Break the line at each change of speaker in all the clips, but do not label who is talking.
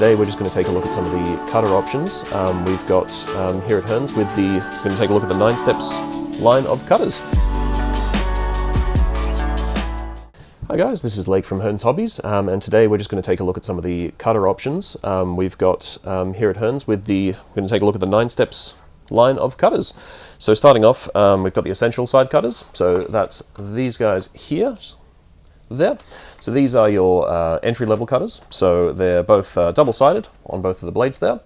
today we're just going to take a look at some of the cutter options we've got here at Hearns with we're going to take a look at the Ninesteps line of cutters. Hi guys, this is Blake from Hearns Hobbies, and today we're just going to take a look at some of the cutter options we've got here at Hearns with we're going to take a look at the Ninesteps line of cutters. So starting off, we've got the essential side cutters, so that's these guys here. There. So these are your entry-level cutters. So they're both double-sided on both of the blades there.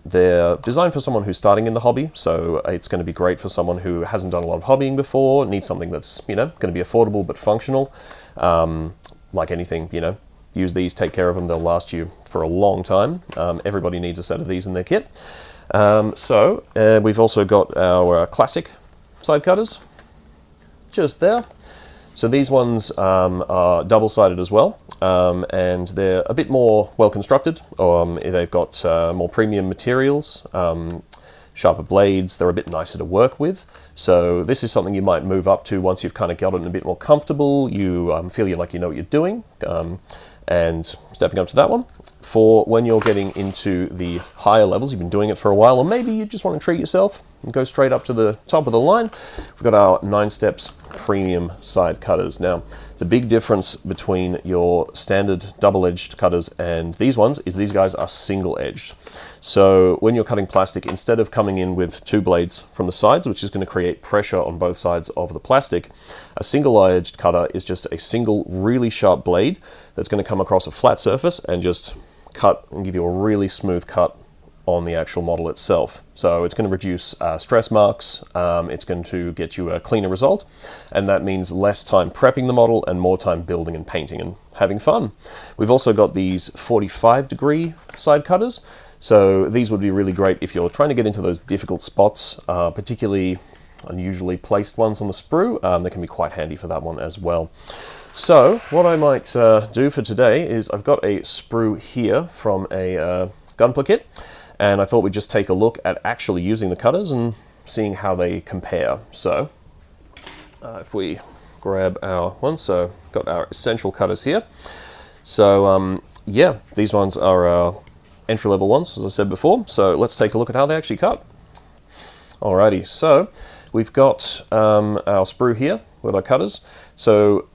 They're designed for someone who's starting in the hobby, so it's going to be great for someone who hasn't done a lot of hobbying before, needs something that's, going to be affordable but functional. Like anything, use these, take care of them, they'll last you for a long time. Everybody needs a set of these in their kit. We've also got our classic side cutters, just there. So these ones are double-sided as well, and they're a bit more well-constructed. They've got more premium materials, sharper blades, they're a bit nicer to work with. So this is something you might move up to once you've kind of gotten a bit more comfortable, you feel like you know what you're doing, and stepping up to that one. For when you're getting into the higher levels, you've been doing it for a while, or maybe you just want to treat yourself and go straight up to the top of the line, we've got our Ninesteps premium side cutters. Now, the big difference between your standard double-edged cutters and these ones is these guys are single-edged. So when you're cutting plastic, instead of coming in with two blades from the sides, which is going to create pressure on both sides of the plastic, a single-edged cutter is just a single really sharp blade that's going to come across a flat surface and just cut and give you a really smooth cut on the actual model itself. So it's going to reduce stress marks, it's going to get you a cleaner result, and that means less time prepping the model and more time building and painting and having fun. We've also got these 45-degree side cutters, so these would be really great if you're trying to get into those difficult spots, particularly unusually placed ones on the sprue. They can be quite handy for that one as well. So what I might do for today is I've got a sprue here from a Gunpla kit, and I thought we'd just take a look at actually using the cutters and seeing how they compare. So if we grab our ones, so got our essential cutters here. So yeah, these ones are our entry-level ones, as I said before. So let's take a look at how they actually cut. Alrighty, so we've got our sprue here with our cutters. So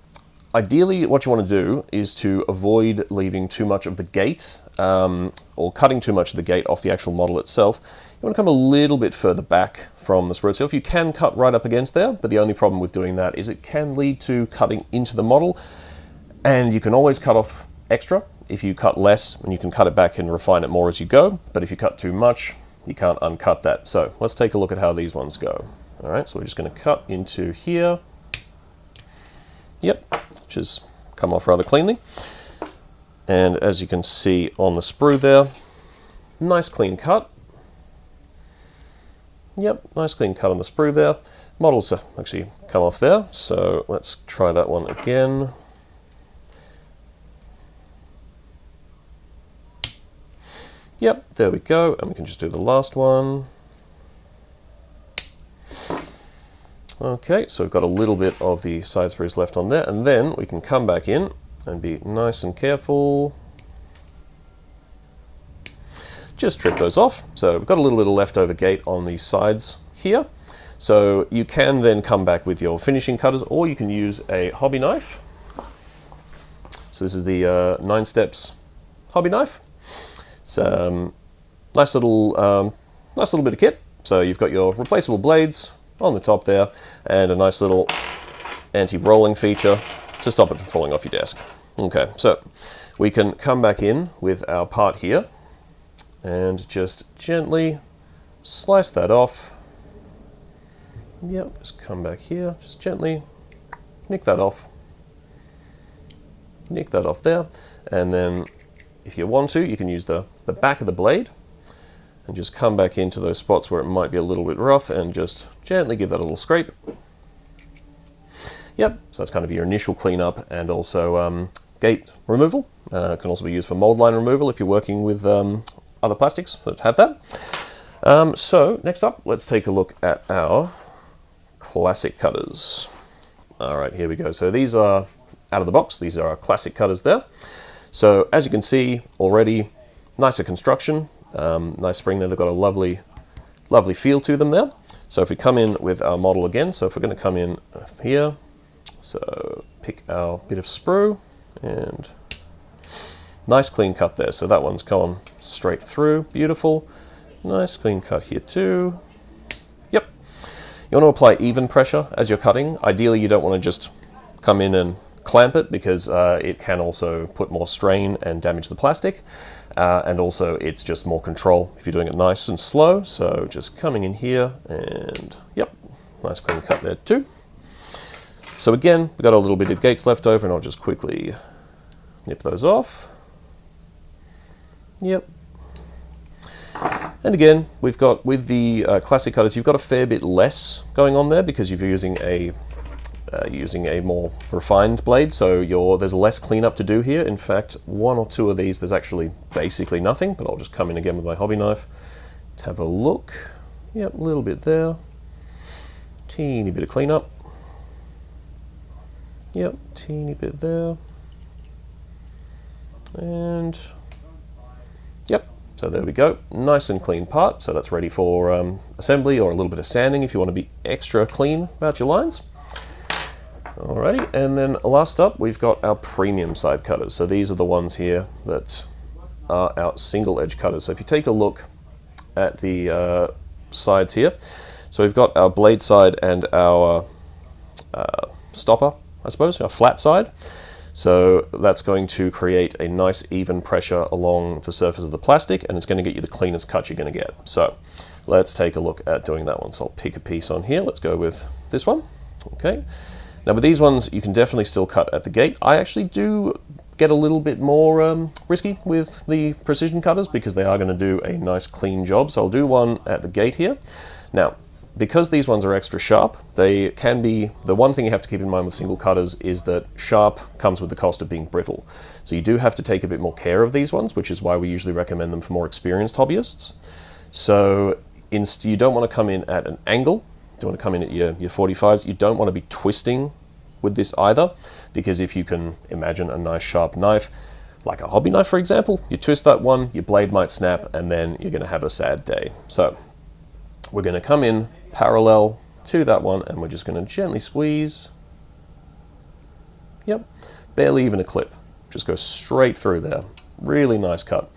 ideally, what you want to do is to avoid leaving too much of the gate or cutting too much of the gate off the actual model itself. You want to come a little bit further back from the sprue itself. You can cut right up against there, but the only problem with doing that is it can lead to cutting into the model, and you can always cut off extra if you cut less, and you can cut it back and refine it more as you go, but if you cut too much, you can't uncut that. So let's take a look at how these ones go. All right, so we're just going to cut into here. Yep, which has come off rather cleanly. And as you can see on the sprue there, nice clean cut. Yep, nice clean cut on the sprue there. Models actually come off there, so let's try that one again. Yep, there we go, and we can just do the last one. Okay, so we've got a little bit of the side sprues left on there, and then we can come back in and be nice and careful. Just trip those off. So we've got a little bit of leftover gate on the sides here. So you can then come back with your finishing cutters, or you can use a hobby knife. So this is the Ninesteps hobby knife. It's nice little bit of kit. So you've got your replaceable blades on the top there, and a nice little anti-rolling feature to stop it from falling off your desk. Okay, so we can come back in with our part here and just gently slice that off. Yep, just come back here, just gently nick that off. Nick that off there, and then if you want to, you can use the back of the blade and just come back into those spots where it might be a little bit rough and just gently give that a little scrape. Yep, so that's kind of your initial cleanup, and also gate removal. Can also be used for mold line removal if you're working with other plastics that have that. So next up, let's take a look at our classic cutters. All right, here we go. So these are out of the box. These are our classic cutters there. So as you can see already, nicer construction, nice spring there. They've got a lovely feel to them there. So if we come in with our model again, so if we're going to come in here, so pick our bit of sprue, and nice clean cut there. So that one's gone straight through, beautiful. Nice clean cut here too. Yep. You want to apply even pressure as you're cutting. Ideally, you don't want to just come in and clamp it, because it can also put more strain and damage the plastic. And also it's just more control if you're doing it nice and slow. So just coming in here and yep, nice clean cut there too. So again, we've got a little bit of gates left over, and I'll just quickly nip those off. Yep. And again, we've got, with the classic cutters, you've got a fair bit less going on there, because you're using a more refined blade, so there's less cleanup to do here. In fact, one or two of these, there's actually basically nothing, but I'll just come in again with my hobby knife to have a look. Yep, a little bit there. Teeny bit of cleanup. Yep, teeny bit there. And yep, so there we go. Nice and clean part. So that's ready for assembly, or a little bit of sanding if you want to be extra clean about your lines. Alrighty, and then last up, we've got our premium side cutters. So these are the ones here that are our single edge cutters. So if you take a look at the sides here, so we've got our blade side and our stopper, I suppose, our flat side. So that's going to create a nice even pressure along the surface of the plastic, and it's going to get you the cleanest cut you're going to get. So let's take a look at doing that one. So I'll pick a piece on here. Let's go with this one. Okay. Now with these ones, you can definitely still cut at the gate. I actually do get a little bit more risky with the precision cutters, because they are going to do a nice clean job. So I'll do one at the gate here. Now, because these ones are extra sharp, they can be, the one thing you have to keep in mind with single cutters is that sharp comes with the cost of being brittle. So you do have to take a bit more care of these ones, which is why we usually recommend them for more experienced hobbyists. So you don't want to come in at an angle. You want to come in at your 45s. You don't want to be twisting with this either, because if you can imagine a nice sharp knife, like a hobby knife for example, you twist that one, your blade might snap, and then you're going to have a sad day. So we're going to come in parallel to that one, and we're just going to gently squeeze. Yep, barely even a clip. Just go straight through there. Really nice cut.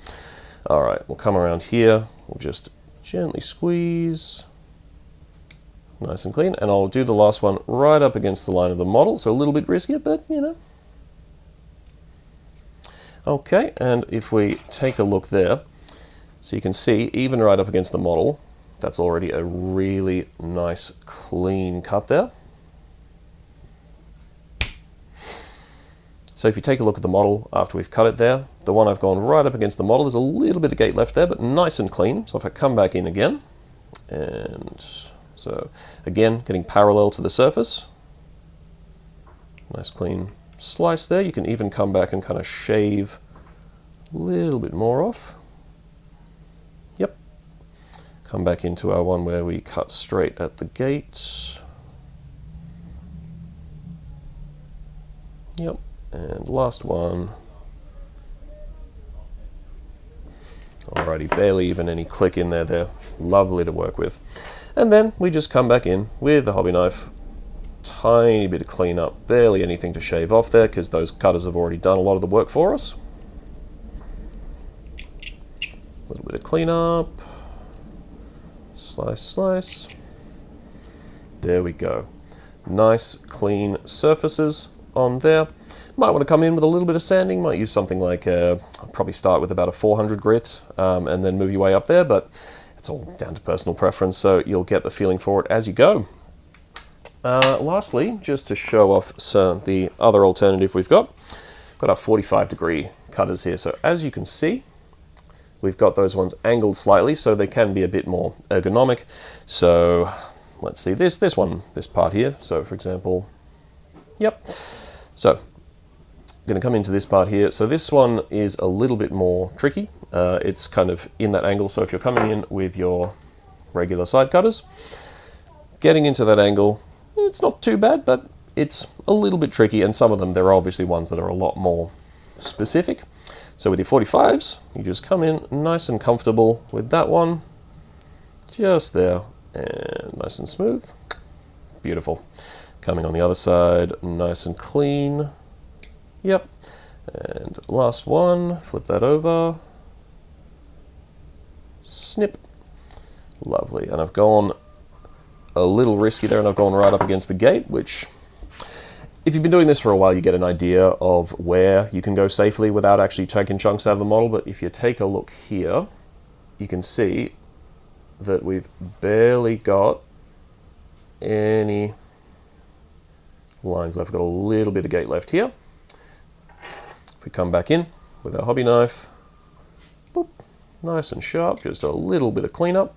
All right, we'll come around here. We'll just gently squeeze. Nice and clean, and I'll do the last one right up against the line of the model, so a little bit riskier, but you know. Okay, and if we take a look there, so you can see, even right up against the model, that's already a really nice clean cut there. So if you take a look at the model after we've cut it there, the one I've gone right up against the model, there's a little bit of gate left there, but nice and clean. So if I come back in again, and so again, getting parallel to the surface. Nice clean slice there. You can even come back and kind of shave a little bit more off. Yep. Come back into our one where we cut straight at the gate. Yep. And last one. Alrighty, barely even any click in there. They're lovely to work with. And then we just come back in with the hobby knife, tiny bit of cleanup, barely anything to shave off there, because those cutters have already done a lot of the work for us. A little bit of cleanup, slice, slice. There we go. Nice clean surfaces on there. Might want to come in with a little bit of sanding, might use something like, I'll probably start with about a 400 grit and then move your way up there, but it's all down to personal preference, so you'll get the feeling for it as you go. Lastly, just to show off the other alternative we've got our 45-degree cutters here. So as you can see, we've got those ones angled slightly, so they can be a bit more ergonomic. So let's see this part here. So for example, yep. So I'm going to come into this part here. So this one is a little bit more tricky. It's kind of in that angle. So if you're coming in with your regular side cutters, getting into that angle, it's not too bad, but it's a little bit tricky. And some of them, there are obviously ones that are a lot more specific. So with your 45s, you just come in nice and comfortable with that one, just there, and nice and smooth. Beautiful. Coming on the other side, nice and clean. Yep. And last one, flip that over. Snip. Lovely. And I've gone a little risky there, and I've gone right up against the gate, which, if you've been doing this for a while, you get an idea of where you can go safely without actually taking chunks out of the model. But if you take a look here, you can see that we've barely got any lines left. We've got a little bit of gate left here. If we come back in with our hobby knife, boop, nice and sharp, just a little bit of cleanup.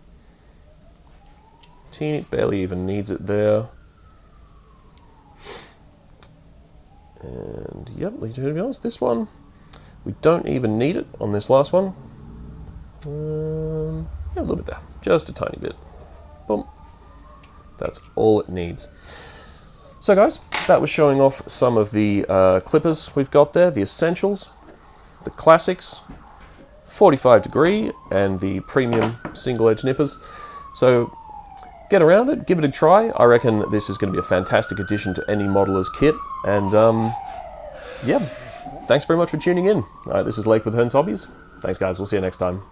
Teeny, barely even needs it there. And yep, to be honest, this one, we don't even need it on this last one. Yeah, a little bit there, just a tiny bit. Boom. That's all it needs. So guys, that was showing off some of the clippers we've got there, the essentials, the classics, 45 degree, and the premium single edge nippers. So get around it, give it a try. I reckon this is going to be a fantastic addition to any modeler's kit. And yeah, thanks very much for tuning in. All right, this is Lake with Hearns Hobbies. Thanks guys, we'll see you next time.